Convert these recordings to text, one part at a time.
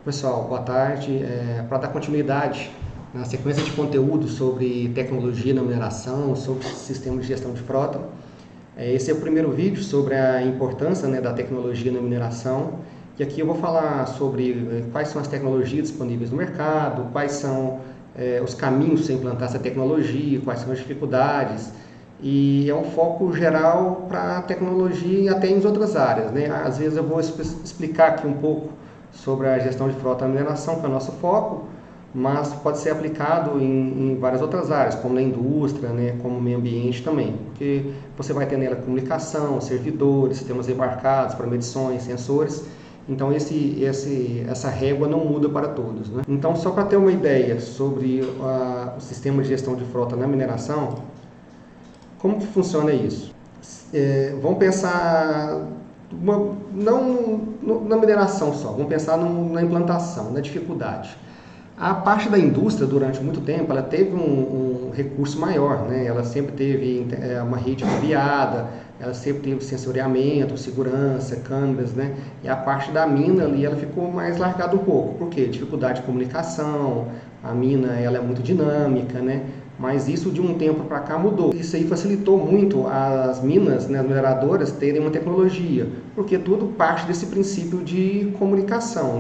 Pessoal, boa tarde. Para dar continuidade na sequência de conteúdo sobre tecnologia na mineração, sobre sistema de gestão de frota, esse é o primeiro vídeo sobre a importância, da tecnologia na mineração. E aqui eu vou falar sobre quais são as tecnologias disponíveis no mercado, quais são os caminhos para você implantar essa tecnologia, quais são as dificuldades. E é um foco geral para a tecnologia e até em outras áreas, Às vezes eu vou explicar aqui um pouco sobre a gestão de frota na mineração, que é o nosso foco, mas pode ser aplicado em várias outras áreas, como na indústria, como meio ambiente também, porque você vai ter nela comunicação, servidores, sistemas embarcados para medições, sensores. Então essa régua não muda para todos, Então, só para ter uma ideia sobre o sistema de gestão de frota na mineração, como que funciona isso? Vamos pensar não na mineração só, vamos pensar na implantação, na dificuldade. A parte da indústria, durante muito tempo, ela teve um recurso maior, Ela sempre teve uma rede cabeada, ela sempre teve sensoriamento, segurança, câmeras, E a parte da mina ali, ela ficou mais largada um pouco. Por quê? Dificuldade de comunicação, a mina ela é muito dinâmica, Mas isso de um tempo para cá mudou. Isso aí facilitou muito as minas, as mineradoras, terem uma tecnologia, porque tudo parte desse princípio de comunicação,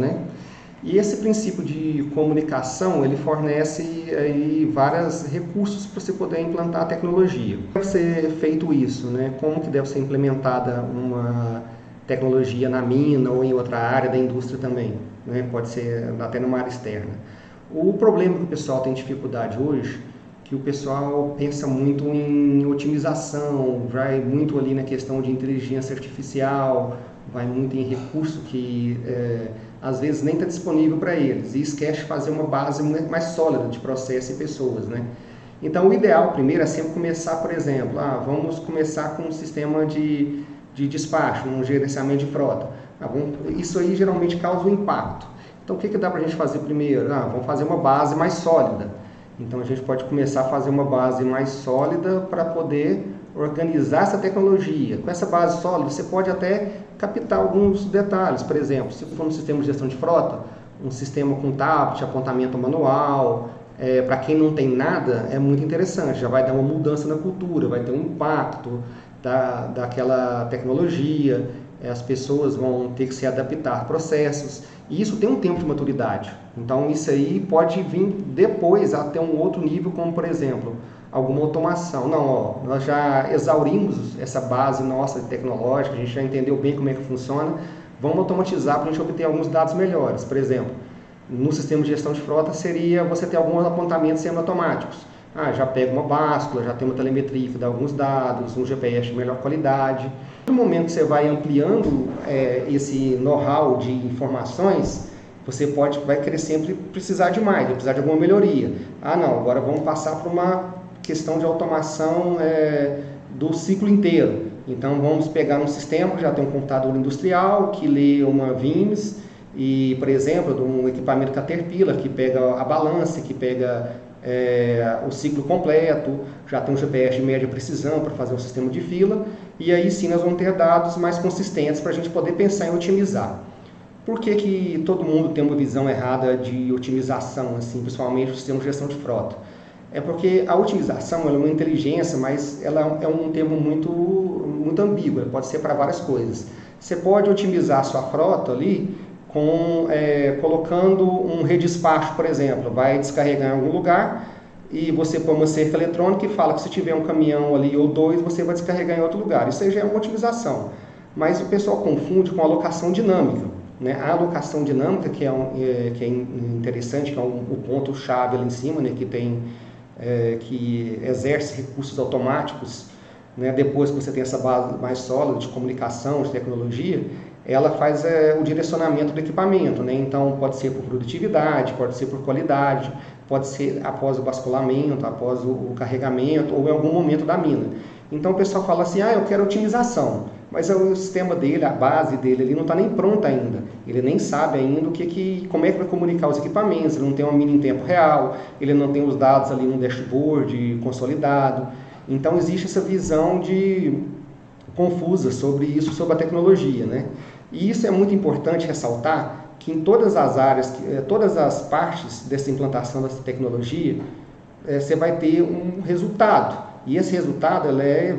E esse princípio de comunicação, ele fornece aí vários recursos para você poder implantar a tecnologia. Como deve ser feito isso, Como que deve ser implementada uma tecnologia na mina ou em outra área da indústria também, Pode ser até numa área externa. O problema que o pessoal tem dificuldade hoje, que o pessoal pensa muito em otimização, vai muito ali na questão de inteligência artificial, vai muito em recurso que às vezes nem está disponível para eles, e esquece de fazer uma base mais sólida de processo e pessoas, Então o ideal primeiro é sempre começar, por exemplo, vamos começar com um sistema de despacho, um gerenciamento de frota. Isso aí geralmente causa um impacto. Então o que dá para a gente fazer primeiro? Vamos fazer uma base mais sólida. Então a gente pode começar a fazer uma base mais sólida para poder organizar essa tecnologia. Com essa base sólida você pode até captar alguns detalhes. Por exemplo, se for um sistema de gestão de frota, um sistema com tablet, apontamento manual, para quem não tem nada, é muito interessante. Já vai dar uma mudança na cultura, vai ter um impacto daquela tecnologia. As pessoas vão ter que se adaptar a processos, e isso tem um tempo de maturidade. Então isso aí pode vir depois até um outro nível, como por exemplo, alguma automação. Nós já exaurimos essa base nossa tecnológica, a gente já entendeu bem como é que funciona, vamos automatizar para a gente obter alguns dados melhores. Por exemplo, no sistema de gestão de frota seria você ter alguns apontamentos semi-automáticos. Já pega uma báscula, já tem uma telemetria que dá alguns dados, um GPS de melhor qualidade. No momento que você vai ampliando esse know-how de informações, você vai querer sempre precisar de mais, vai precisar de alguma melhoria. Agora vamos passar para uma questão de automação do ciclo inteiro. Então vamos pegar um sistema que já tem um computador industrial, que lê uma VIMS, e, por exemplo, de um equipamento Caterpillar, que pega a balança, que pega o ciclo completo, já tem um GPS de média precisão para fazer um sistema de fila, e aí sim nós vamos ter dados mais consistentes para a gente poder pensar em otimizar. Por que todo mundo tem uma visão errada de otimização, principalmente o sistema de gestão de frota? É porque a otimização ela é uma inteligência, mas ela é um termo muito ambíguo, ela pode ser para várias coisas. Você pode otimizar a sua frota ali colocando um redespacho, por exemplo, vai descarregar em algum lugar e você põe uma cerca eletrônica e fala que se tiver um caminhão ali ou dois, você vai descarregar em outro lugar. Isso aí já é uma otimização, mas o pessoal confunde com alocação dinâmica. A alocação dinâmica, que é interessante, que é o ponto-chave ali em cima, que exerce recursos automáticos, depois que você tem essa base mais sólida de comunicação, de tecnologia, ela faz o direcionamento do equipamento, Então pode ser por produtividade, pode ser por qualidade, pode ser após o basculamento, após o carregamento ou em algum momento da mina. Então o pessoal fala assim, eu quero otimização, mas o sistema dele, a base dele, ele não está nem pronto ainda. Ele nem sabe ainda como é que vai comunicar os equipamentos, ele não tem uma mina em tempo real, ele não tem os dados ali no dashboard consolidado. Então existe essa visão confusa sobre isso, sobre a tecnologia, E isso é muito importante ressaltar, que em todas as áreas, todas as partes dessa implantação dessa tecnologia, você vai ter um resultado. E esse resultado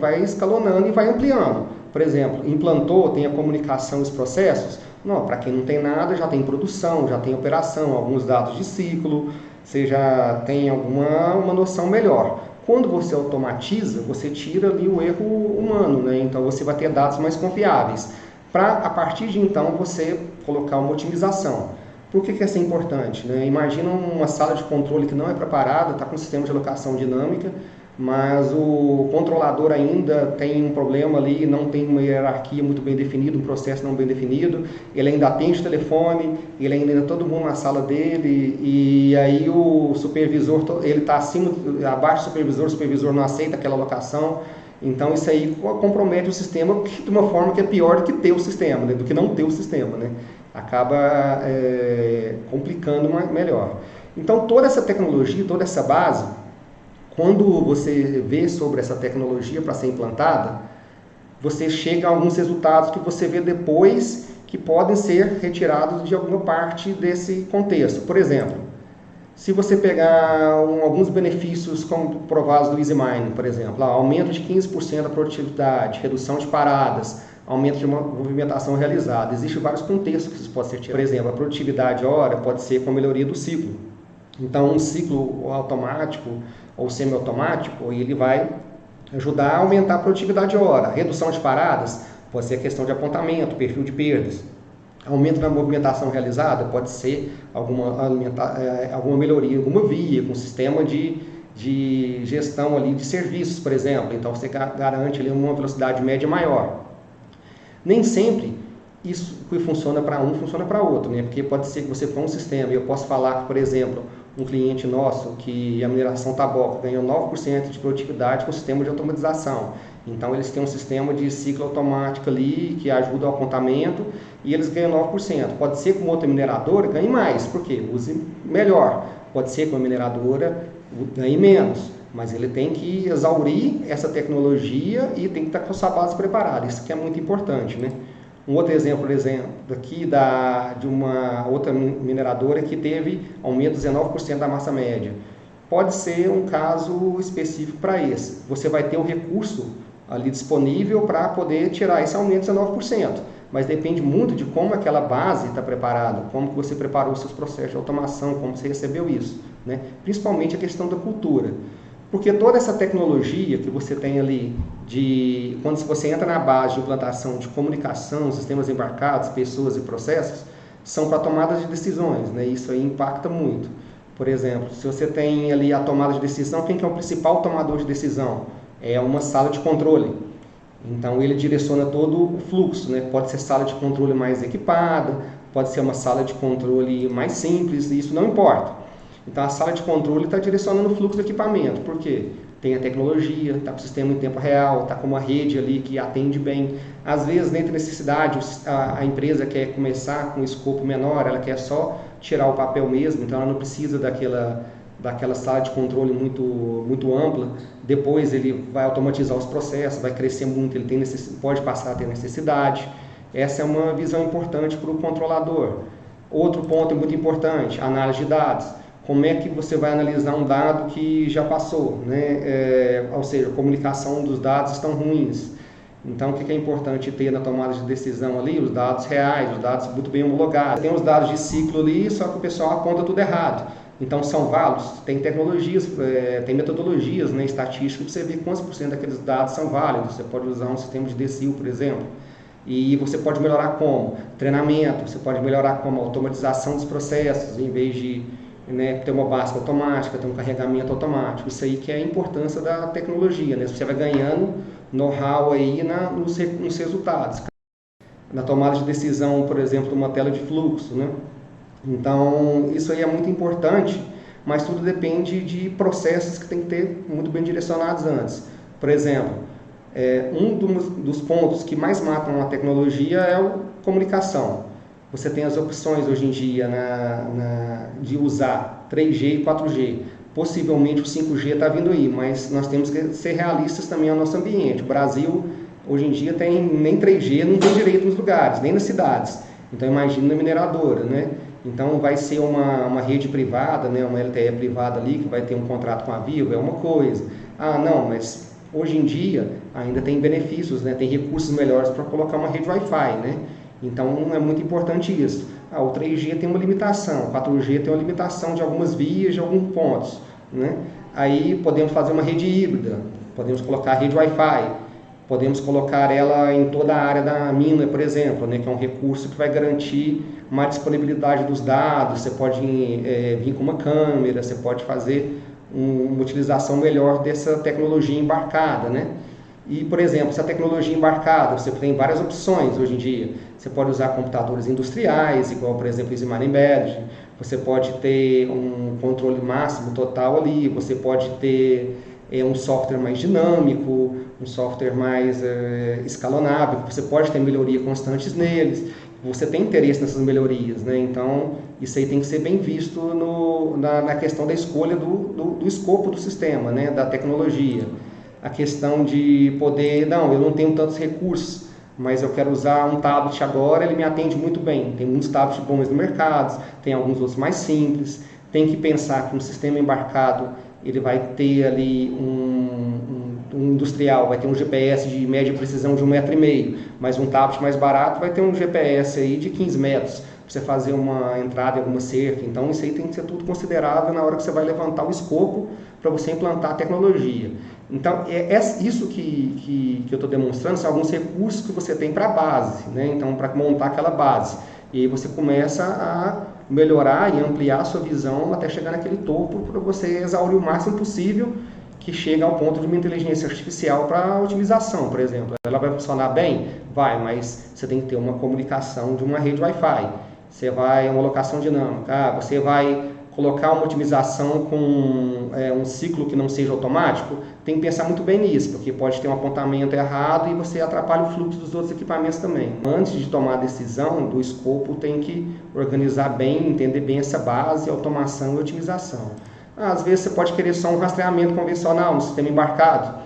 vai escalonando e vai ampliando. Por exemplo, implantou, tem a comunicação e os processos. Não, para quem não tem nada, já tem produção, já tem operação, alguns dados de ciclo, você já tem uma noção melhor. Quando você automatiza, você tira ali o erro humano, né? Então você vai ter dados mais confiáveis. Para, a partir de então, você colocar uma otimização. Por que isso é importante, né? Imagina uma sala de controle que não é preparada, está com um sistema de alocação dinâmica, mas o controlador ainda tem um problema ali, não tem uma hierarquia muito bem definida, um processo não bem definido, ele ainda atende o telefone, ele ainda tem todo mundo na sala dele, e aí o supervisor, ele está abaixo do supervisor não aceita aquela alocação. Então isso aí compromete o sistema de uma forma que é pior do que ter o sistema, né? Do que não ter o sistema, né? Acaba complicando melhor. Então toda essa tecnologia, toda essa base, quando você vê sobre essa tecnologia para ser implantada, você chega a alguns resultados que você vê depois que podem ser retirados de alguma parte desse contexto. Por exemplo, se você pegar alguns benefícios comprovados do EasyMine, por exemplo, aumento de 15% da produtividade, redução de paradas, aumento de movimentação realizada. Existem vários contextos que isso pode ser tirado. Por exemplo, a produtividade hora pode ser com a melhoria do ciclo. Então, um ciclo automático ou semiautomático, ele vai ajudar a aumentar a produtividade hora. Redução de paradas pode ser a questão de apontamento, perfil de perdas. Aumento na movimentação realizada pode ser alguma melhoria, alguma via, com sistema de gestão ali de serviços, por exemplo. Então, você garante ali uma velocidade média maior. Nem sempre isso que funciona para um, funciona para outro, né? Porque pode ser que você for um sistema, e eu posso falar que, por exemplo, um cliente nosso, que a mineração Taboca ganhou 9% de produtividade com o sistema de automatização. Então, eles têm um sistema de ciclo automático ali, que ajuda ao apontamento, e eles ganham 9%. Pode ser que uma outra mineradora ganhe mais, porque use melhor. Pode ser que uma mineradora ganhe menos, mas ele tem que exaurir essa tecnologia e tem que estar com a sua base preparada. Isso que é muito importante, né? Um outro exemplo aqui de uma outra mineradora que teve aumento de 19% da massa média. Pode ser um caso específico para esse. Você vai ter o recurso ali disponível para poder tirar esse aumento de 19%. Mas depende muito de como aquela base está preparada, como que você preparou os seus processos de automação, como você recebeu isso, né? Principalmente a questão da cultura. Porque toda essa tecnologia que você tem ali, quando você entra na base de implantação de comunicação, sistemas embarcados, pessoas e processos, são para tomadas de decisões, né? Isso aí impacta muito. Por exemplo, se você tem ali a tomada de decisão, quem que é o principal tomador de decisão? É uma sala de controle. Então ele direciona todo o fluxo, né? Pode ser sala de controle mais equipada, pode ser uma sala de controle mais simples, isso não importa. Então a sala de controle está direcionando o fluxo do equipamento, por quê? Tem a tecnologia, está com o sistema em tempo real, está com uma rede ali que atende bem. Às vezes, dentro da necessidade, a empresa quer começar com um escopo menor, ela quer só tirar o papel mesmo, então ela não precisa daquela sala de controle muito ampla. Depois ele vai automatizar os processos, vai crescer muito, ele pode passar a ter necessidade. Essa é uma visão importante para o controlador. Outro ponto muito importante, análise de dados. Como é que você vai analisar um dado que já passou, né? Ou seja, a comunicação dos dados estão ruins. Então, o que é importante ter na tomada de decisão ali? Os dados reais, os dados muito bem homologados. Tem os dados de ciclo ali, só que o pessoal aponta tudo errado. Então, são válidos? Tem tecnologias, tem metodologias, né, estatísticas, para você ver quantos por cento daqueles dados são válidos. Você pode usar um sistema de DCIL, por exemplo. E você pode melhorar como? Treinamento, você pode melhorar como? Automatização dos processos, em vez de ter uma base automática, ter um carregamento automático. Isso aí que é a importância da tecnologia, né? Você vai ganhando know-how aí nos resultados. Na tomada de decisão, por exemplo, uma tela de fluxo, né? Então, isso aí é muito importante, mas tudo depende de processos que tem que ter muito bem direcionados antes. Por exemplo, um dos pontos que mais matam a tecnologia é a comunicação. Você tem as opções hoje em dia de usar 3G e 4G. Possivelmente o 5G está vindo aí, mas nós temos que ser realistas também ao nosso ambiente. O Brasil Hoje em dia nem 3G não tem direito nos lugares, nem nas cidades. Então imagina na mineradora, né? Então vai ser uma rede privada, né? Uma LTE privada ali que vai ter um contrato com a Vivo, é uma coisa. Ah, não, mas hoje em dia ainda tem benefícios, né? Tem recursos melhores para colocar uma rede Wi-Fi, né? Então é muito importante isso. Ah, o 3G tem uma limitação, o 4G tem uma limitação de algumas vias, de alguns pontos, né? Aí podemos fazer uma rede híbrida, podemos colocar a rede Wi-Fi, podemos colocar ela em toda a área da mina, por exemplo, né? Que é um recurso que vai garantir uma disponibilidade dos dados. Você pode vir com uma câmera, você pode fazer uma utilização melhor dessa tecnologia embarcada, né? E, por exemplo, essa tecnologia embarcada, você tem várias opções hoje em dia. Você pode usar computadores industriais, igual, por exemplo, Easy Embedded. Você pode ter um controle máximo total ali. Você pode ter um software mais dinâmico, um software mais escalonável. Você pode ter melhorias constantes neles. Você tem interesse nessas melhorias, né? Então, isso aí tem que ser bem visto na questão da escolha do escopo do sistema, né? Da tecnologia. A questão de poder, não, eu não tenho tantos recursos, mas eu quero usar um tablet agora, ele me atende muito bem. Tem muitos tablets bons no mercado, tem alguns outros mais simples. Tem que pensar que um sistema embarcado, ele vai ter ali um industrial, vai ter um GPS de média precisão de 1,5 m, mas um tablet mais barato vai ter um GPS aí de 15 metros, para você fazer uma entrada em alguma cerca. Então isso aí tem que ser tudo considerável na hora que você vai levantar o escopo para você implantar a tecnologia. Então, isso que eu estou demonstrando são alguns recursos que você tem para a base, né? Então, para montar aquela base. E aí você começa a melhorar e ampliar a sua visão até chegar naquele topo para você exaurir o máximo possível, que chega ao ponto de uma inteligência artificial para otimização, por exemplo. Ela vai funcionar bem? Vai, mas você tem que ter uma comunicação de uma rede Wi-Fi. Você vai, uma locação dinâmica, você vai colocar uma otimização com um ciclo que não seja automático, tem que pensar muito bem nisso, porque pode ter um apontamento errado e você atrapalha o fluxo dos outros equipamentos também. Antes de tomar a decisão do escopo, tem que organizar bem, entender bem essa base, automação e otimização. Às vezes você pode querer só um rastreamento convencional, um sistema embarcado.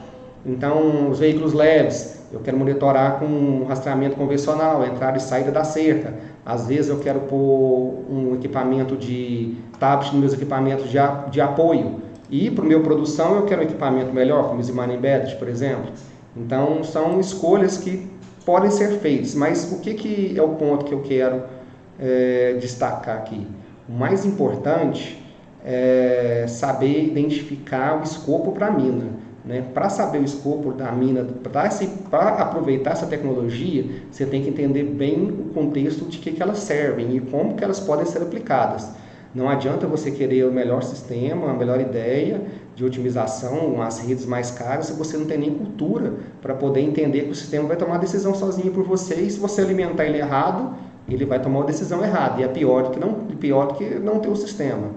Então, os veículos leves, eu quero monitorar com um rastreamento convencional, a entrada e saída da cerca. Às vezes eu quero pôr um equipamento de tablet nos meus equipamentos de apoio. E para a minha produção eu quero um equipamento melhor, como o Easy Embedded, por exemplo. Então, são escolhas que podem ser feitas, mas o que é o ponto que eu quero destacar aqui? O mais importante é saber identificar o escopo para a mina. Né? Para saber o escopo da mina, para aproveitar essa tecnologia, você tem que entender bem o contexto de que elas servem e como que elas podem ser aplicadas. Não adianta você querer o melhor sistema, a melhor ideia de otimização, as redes mais caras, se você não tem nem cultura para poder entender que o sistema vai tomar a decisão sozinho por você, e se você alimentar ele errado, ele vai tomar uma decisão errada, e é pior do que não ter o sistema.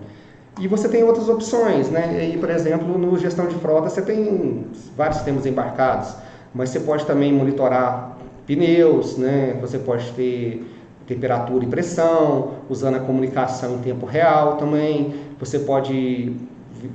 E você tem outras opções, né? E, por exemplo, no gestão de frota você tem vários sistemas embarcados, mas você pode também monitorar pneus, né? Você pode ter temperatura e pressão, usando a comunicação em tempo real também. Você pode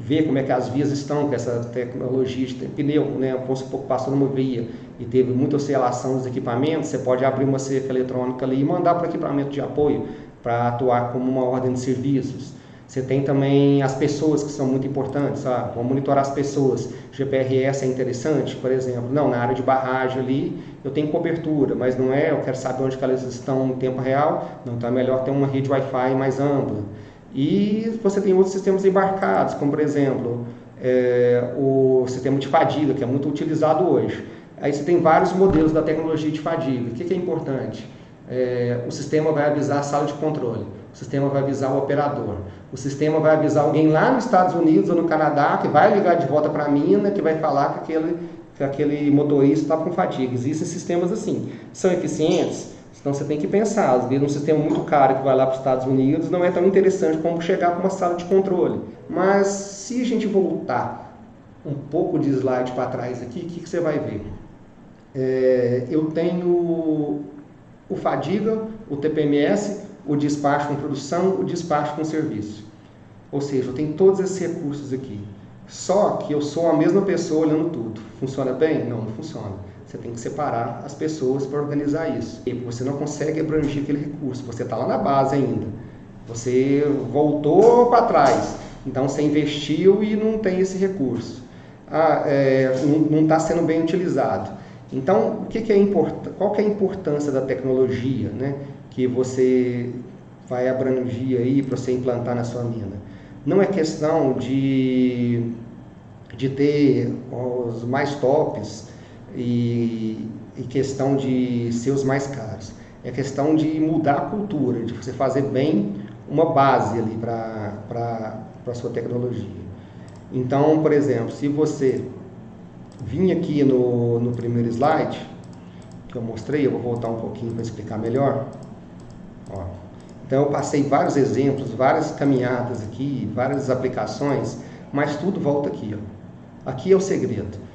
ver como é que as vias estão com essa tecnologia de pneu, né? Vamos supor que passou numa via e teve muita oscilação dos equipamentos, você pode abrir uma cerca eletrônica ali e mandar para o equipamento de apoio para atuar como uma ordem de serviços. Você tem também as pessoas, que são muito importantes, sabe? Vamos monitorar as pessoas. GPRS é interessante, por exemplo. Não, na área de barragem ali eu tenho cobertura, mas não eu quero saber onde que elas estão em tempo real. Não, então é melhor ter uma rede Wi-Fi mais ampla. E você tem outros sistemas embarcados, como por exemplo, o sistema de fadiga, que é muito utilizado hoje. Aí você tem vários modelos da tecnologia de fadiga. O que é importante? O sistema vai avisar a sala de controle, o sistema vai avisar o operador, o sistema vai avisar alguém lá nos Estados Unidos ou no Canadá que vai ligar de volta para a mina, que vai falar que aquele motorista está com fadiga. Existem sistemas assim, são eficientes? Então você tem que pensar, às vezes um sistema muito caro que vai lá para os Estados Unidos não é tão interessante como chegar para uma sala de controle. Mas se a gente voltar um pouco de slide para trás aqui, o que você vai ver? Eu tenho o fadiga, o TPMS, o despacho com produção, o despacho com serviço. Ou seja, eu tenho todos esses recursos aqui. Só que eu sou a mesma pessoa olhando tudo. Funciona bem? Não, não funciona. Você tem que separar as pessoas para organizar isso. E você não consegue abranger aquele recurso, você está lá na base ainda. Você voltou para trás, então você investiu e não tem esse recurso. Não está sendo bem utilizado. Então, qual que é a importância da tecnologia, né, que você vai abranger aí para você implantar na sua mina? Não é questão de ter os mais tops e questão de ser os mais caros. É questão de mudar a cultura, de você fazer bem uma base ali para a sua tecnologia. Então, por exemplo, se você vir aqui no primeiro slide, que eu mostrei, eu vou voltar um pouquinho para explicar melhor. Ó. Então, eu passei vários exemplos, várias caminhadas aqui, várias aplicações, mas tudo volta aqui. Ó. Aqui é o segredo.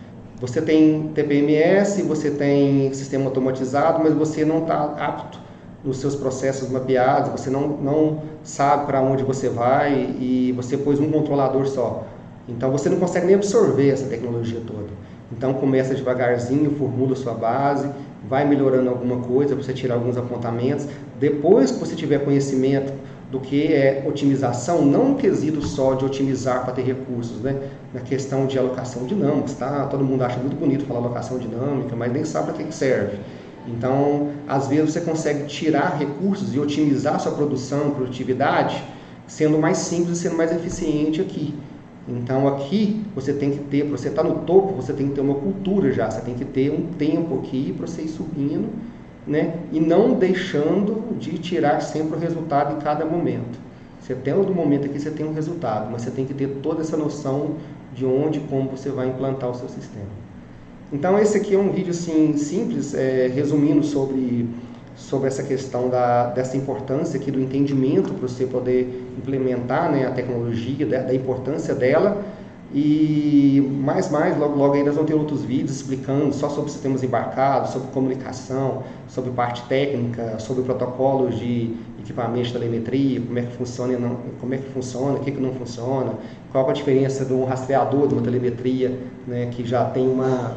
Você tem TPMS, você tem sistema automatizado, mas você não está apto nos seus processos mapeados, você não sabe para onde você vai e você pôs um controlador só. Então você não consegue nem absorver essa tecnologia toda. Então começa devagarzinho, formula sua base, vai melhorando alguma coisa para você tirar alguns apontamentos. Depois que você tiver conhecimento do que é otimização, não no quesito só de otimizar para ter recursos, né? Na questão de alocação dinâmica, tá? Todo mundo acha muito bonito falar alocação dinâmica, mas nem sabe para que serve. Então, às vezes você consegue tirar recursos e otimizar sua produção, produtividade, sendo mais simples e sendo mais eficiente aqui. Então aqui você tem que ter, para você estar no topo, você tem que ter uma cultura já, você tem que ter um tempo aqui para você ir subindo, né? E não deixando de tirar sempre o resultado em cada momento. Você tem um momento aqui, você tem um resultado, mas você tem que ter toda essa noção de onde e como você vai implantar o seu sistema. Então esse aqui é um vídeo assim, simples, resumindo sobre essa questão dessa importância aqui do entendimento para você poder implementar, né, a tecnologia, da importância dela. E logo aí nós vamos ter outros vídeos explicando só sobre sistemas embarcados, sobre comunicação, sobre parte técnica, sobre protocolos de equipamento de telemetria, como é que funciona, o que não funciona, qual é a diferença de um rastreador, de uma telemetria, né, que já tem uma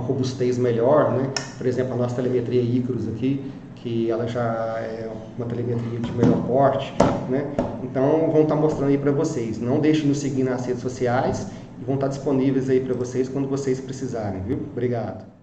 robustez melhor, né? Por exemplo, a nossa telemetria Icarus aqui, que ela já é uma telemetria de melhor porte, né? Então vão estar mostrando aí para vocês. Não deixem de nos seguir nas redes sociais e vão estar disponíveis aí para vocês quando vocês precisarem, viu? Obrigado.